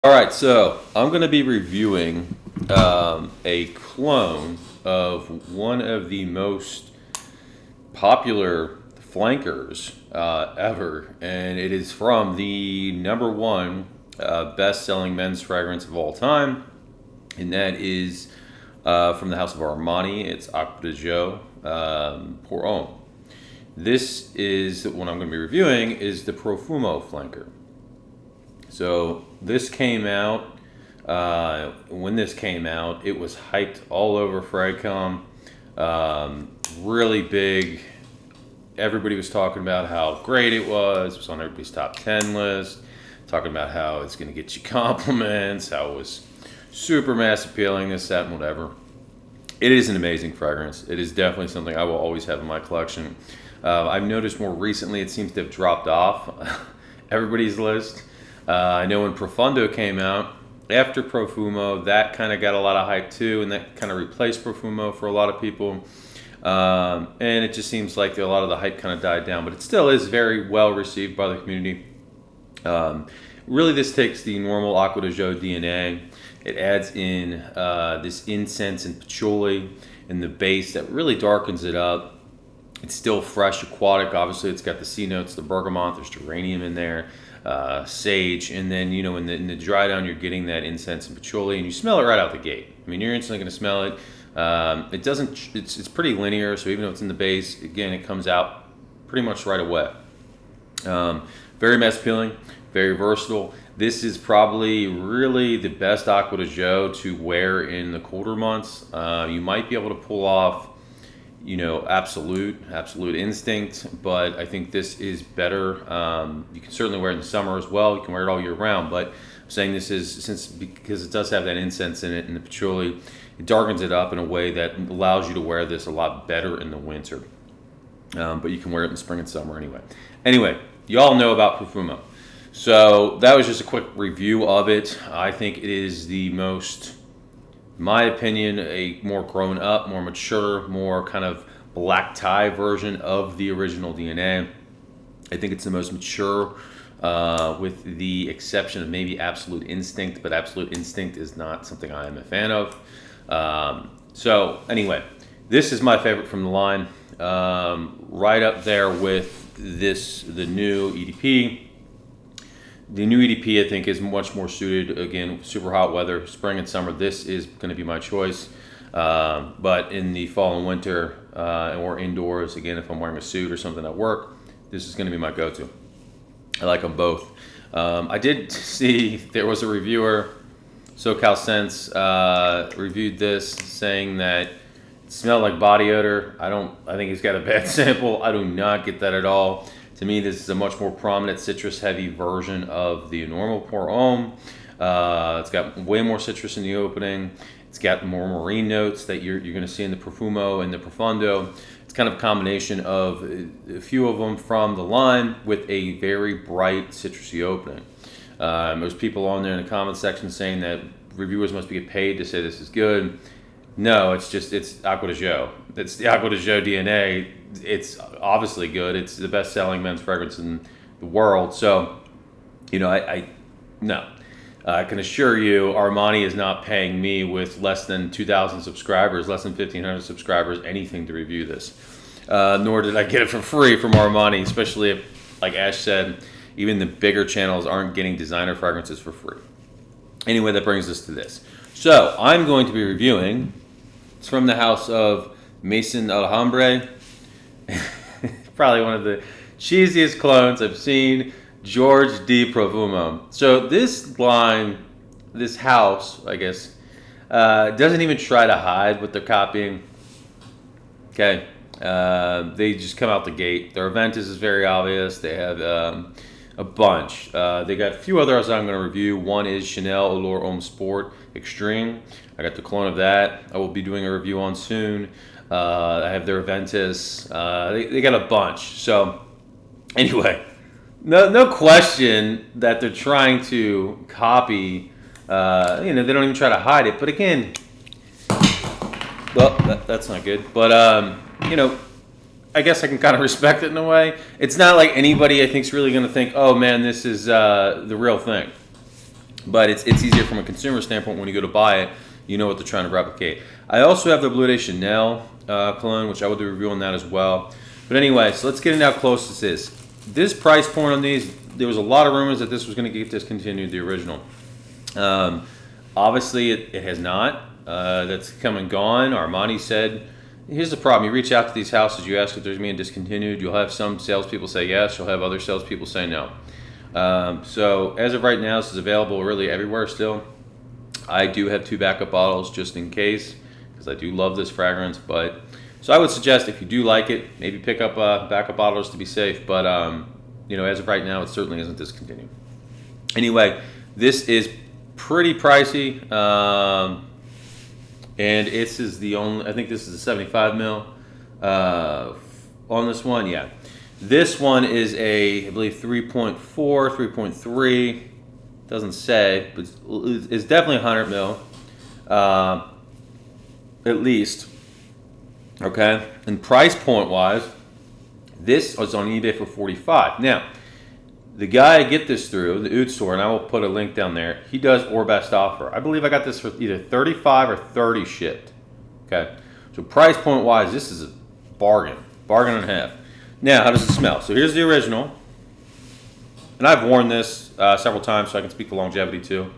All right, so I'm going to be reviewing a clone of one of the most popular flankers ever, and it is from the number one best-selling men's fragrance of all time, and that is from the house of Armani. It's Acqua de Pour Homme. This is what I'm going to be reviewing is the Profumo flanker. So this came out, when this came out, it was hyped all over Fragcom, really big. Everybody was talking about how great it was on everybody's top 10 list, talking about how it's going to get you compliments, how it was super mass appealing, this, that, and whatever. It is an amazing fragrance. It is definitely something I will always have in my collection. I've noticed more recently it seems to have dropped off everybody's list. I know when Profundo came out, after Profumo, that kind of got a lot of hype too, and that kind of replaced Profumo for a lot of people. And it just seems like a lot of the hype kind of died down, but it still is very well received by the community. Really, this takes the normal Acqua de DNA. It adds in this incense and patchouli in the base that really darkens it up. It's still fresh, aquatic. Obviously, it's got the C notes, the bergamot, there's geranium in there. Sage, and then in the dry down you're getting that incense and patchouli, and you smell it right out the gate. I mean, you're instantly going to smell it. It doesn't. It's pretty linear, so even though it's in the base, again, it comes out pretty much right away. Very mass appealing, very versatile. This is probably really the best Acqua de to wear in the colder months. You might be able to pull off absolute instinct, but I think this is better. You can certainly wear it in the summer as well. You can wear it all year round, but I'm saying this is because it does have that incense in it and the patchouli, it darkens it up in a way that allows you to wear this a lot better in the winter. But you can wear it in spring and summer anyway. Anyway, you all know about Profumo. So that was just a quick review of it. I think it is the most, in my opinion, a more grown up, more mature, more kind of black tie version of the original DNA. I think it's the most mature, with the exception of maybe Absolute Instinct, but Absolute Instinct is not something I am a fan of. So anyway, this is my favorite from the line, right up there with the new EDP. The new EDP, I think, is much more suited, again, super hot weather, spring and summer. This is going to be my choice. But in the fall and winter, or indoors, again, if I'm wearing a suit or something at work, this is going to be my go-to. I like them both. I did see there was a reviewer, SoCal Sense, reviewed this, saying that it smelled like body odor. I think he's got a bad sample. I do not get that at all. To me, this is a much more prominent citrus-heavy version of the normal Pour Homme. It's got way more citrus in the opening. It's got more marine notes that you're going to see in the Profumo and the Profundo. It's kind of a combination of a few of them from the line with a very bright citrusy opening. There's people on there in the comment section saying that reviewers must be get paid to say this is good. No, it's Acqua de It's the Acqua de DNA. It's obviously good. It's the best-selling men's fragrance in the world. So, I can assure you, Armani is not paying me with less than 2,000 subscribers, less than 1,500 subscribers, anything to review this. Nor did I get it for free from Armani, especially if, like Ash said, even the bigger channels aren't getting designer fragrances for free. Anyway, that brings us to this. So, I'm going to be reviewing. It's from the house of Maison Alhambra. Probably one of the cheesiest clones I've seen, George D. Profumo. So this line, this house, I guess, doesn't even try to hide what they're copying. Okay, they just come out the gate. Their Aventus is very obvious. They have a bunch. They got a few others I'm going to review. One is Chanel Allure Homme Sport Extreme. I got the clone of that. I will be doing a review on soon. I have their Aventus. They got a bunch. So anyway, no question that they're trying to copy. They don't even try to hide it. But again, well, that's not good. But I guess I can kind of respect it in a way. It's not like anybody I think is really going to think, oh man, this is the real thing. but it's easier from a consumer standpoint when you go to buy it. You know what they're trying to replicate. I also have the Bleu de Chanel cologne, which I will do a review on that as well. But anyway, so let's get into how close this is. This price point on these, there was a lot of rumors that this was going to get discontinued, the original. Obviously, it has not. That's come and gone. Armani said, here's the problem. You reach out to these houses, you ask if there's being discontinued. You'll have some salespeople say yes. You'll have other salespeople say no. So as of right now, this is available really everywhere still. I do have 2 backup bottles just in case, because I do love this fragrance. But so I would suggest if you do like it, maybe pick up backup bottles to be safe. But as of right now, it certainly isn't discontinued. Anyway, this is pretty pricey, and this is the only. I think this is a 75 ml on this one. Yeah, this one is I believe 3.4, 3.3. Doesn't say, but it's definitely 100 ml, at least. Okay, and price point wise, this is on eBay for $45. Now, the guy I get this through, the Oud store, and I will put a link down there, he does or best offer. I believe I got this for either 35 or 30 shipped. Okay, so price point wise, this is a bargain and a half. Now, how does it smell? So here's the original, and I've worn this several times, so I can speak to longevity too.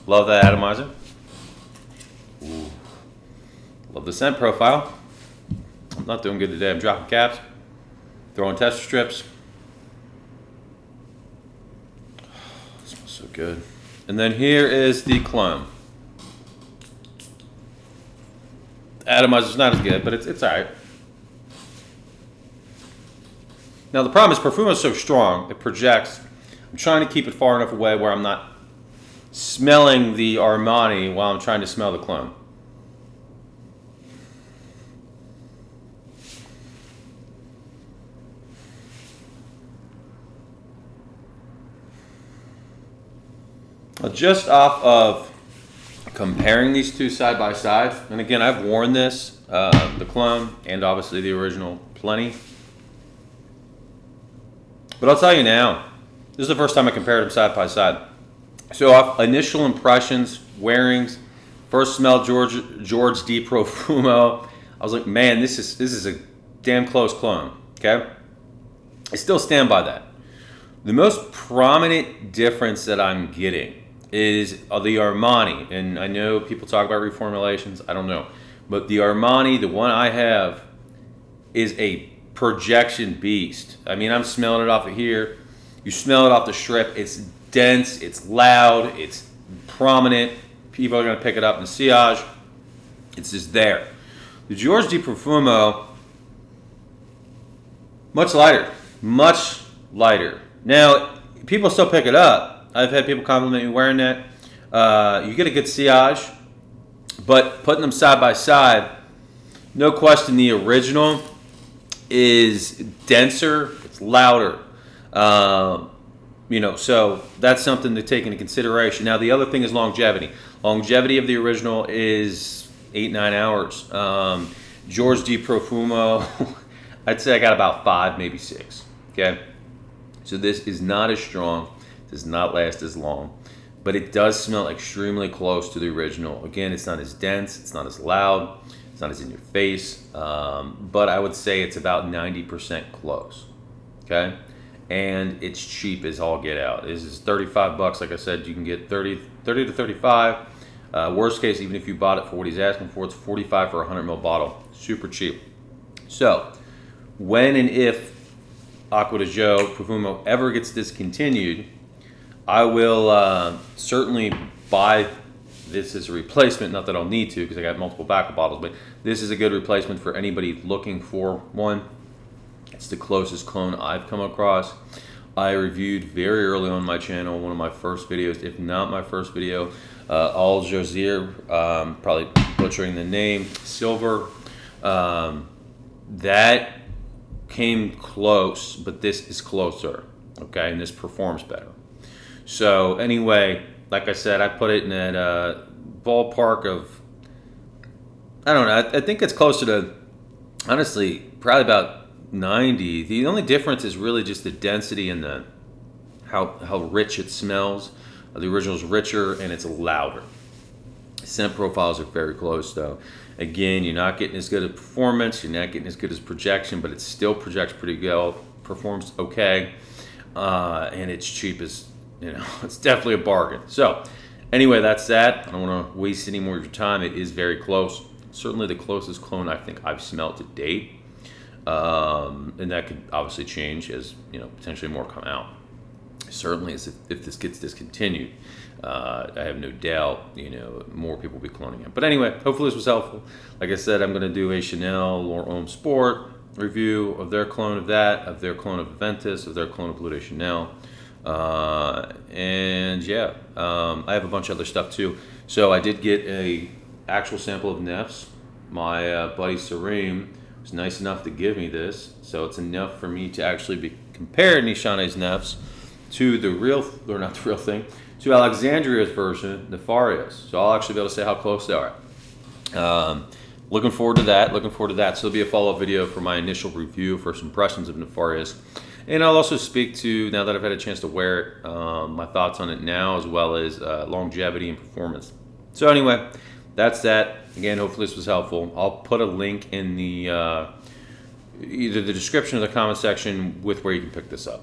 Love that atomizer. Ooh. Love the scent profile. I'm not doing good today. I'm dropping caps, throwing tester strips. It smells so good. And then here is the cologne. Atomizer's not as good, but it's all right. Now the problem is Profumo is so strong, it projects. I'm trying to keep it far enough away where I'm not smelling the Armani while I'm trying to smell the cologne. Just off of comparing these two side by side, and again, I've worn this, the clone, and obviously the original plenty. But I'll tell you now, this is the first time I compared them side by side. So off initial impressions, wearings, first smell George D. Profumo, I was like, man, this is a damn close clone, okay? I still stand by that. The most prominent difference that I'm getting is the Armani, and I know people talk about reformulations, I don't know, but the Armani, the one I have, is a projection beast. I mean, I'm smelling it off of here, you smell it off the strip, it's dense, it's loud, it's prominent, people are going to pick it up in the sillage, it's just there. The George D. Profumo, much lighter. Now, people still pick it up. I've had people compliment me wearing that. You get a good sillage, but putting them side by side, no question the original is denser, it's louder. So that's something to take into consideration. Now, the other thing is longevity. Longevity of the original is 8-9 hours. George D. Profumo, I'd say I got about 5, maybe 6. Okay, so this is not as strong, does not last as long, but it does smell extremely close to the original. Again, it's not as dense, it's not as loud, it's not as in your face, but I would say it's about 90% close. Okay, and it's cheap as all get out. This is $35. Like I said, you can get 30 to 35. Worst case, even if you bought it for what he's asking for, it's 45 for a 100 ml bottle. Super cheap. So, when and if Acqua di Gio Profumo ever gets discontinued, I will certainly buy this as a replacement. Not that I'll need to because I got multiple backup bottles, but this is a good replacement for anybody looking for one. It's the closest clone I've come across. I reviewed very early on my channel, one of my first videos, if not my first video, Al Jazir, probably butchering the name, Silver. That came close, but this is closer, okay, and this performs better. So anyway, like I said, I put it in that ballpark of, I don't know, I think it's closer to, honestly, probably about 90. The only difference is really just the density and how rich it smells. The original is richer and it's louder. Scent profiles are very close though. Again, you're not getting as good as performance, you're not getting as good as projection, but it still projects pretty well, performs okay, and it's cheap as, it's definitely a bargain. So anyway, that's that. I don't want to waste any more of your time. It is very close. Certainly the closest clone I think I've smelled to date. And that could obviously change as, potentially more come out. Certainly if this gets discontinued, I have no doubt, more people will be cloning it. But anyway, hopefully this was helpful. Like I said, I'm going to do a Chanel L'Or Homme Sport review of their clone of that, of their clone of Aventus, of their clone of Bleu de Chanel. And yeah, I have a bunch of other stuff too. So I did get a actual sample of Neff's. My buddy Sareem was nice enough to give me this. So it's enough for me to actually compare Nishane's Neff's to the real, or not the real thing, to Alexandria's version, Nefarious. So I'll actually be able to say how close they are. Looking forward to that. So there'll be a follow-up video for my initial review, first impressions of Nefarious. And I'll also speak to, now that I've had a chance to wear it, my thoughts on it now, as well as longevity and performance. So anyway, that's that. Again, hopefully this was helpful. I'll put a link in the either the description or the comment section with where you can pick this up.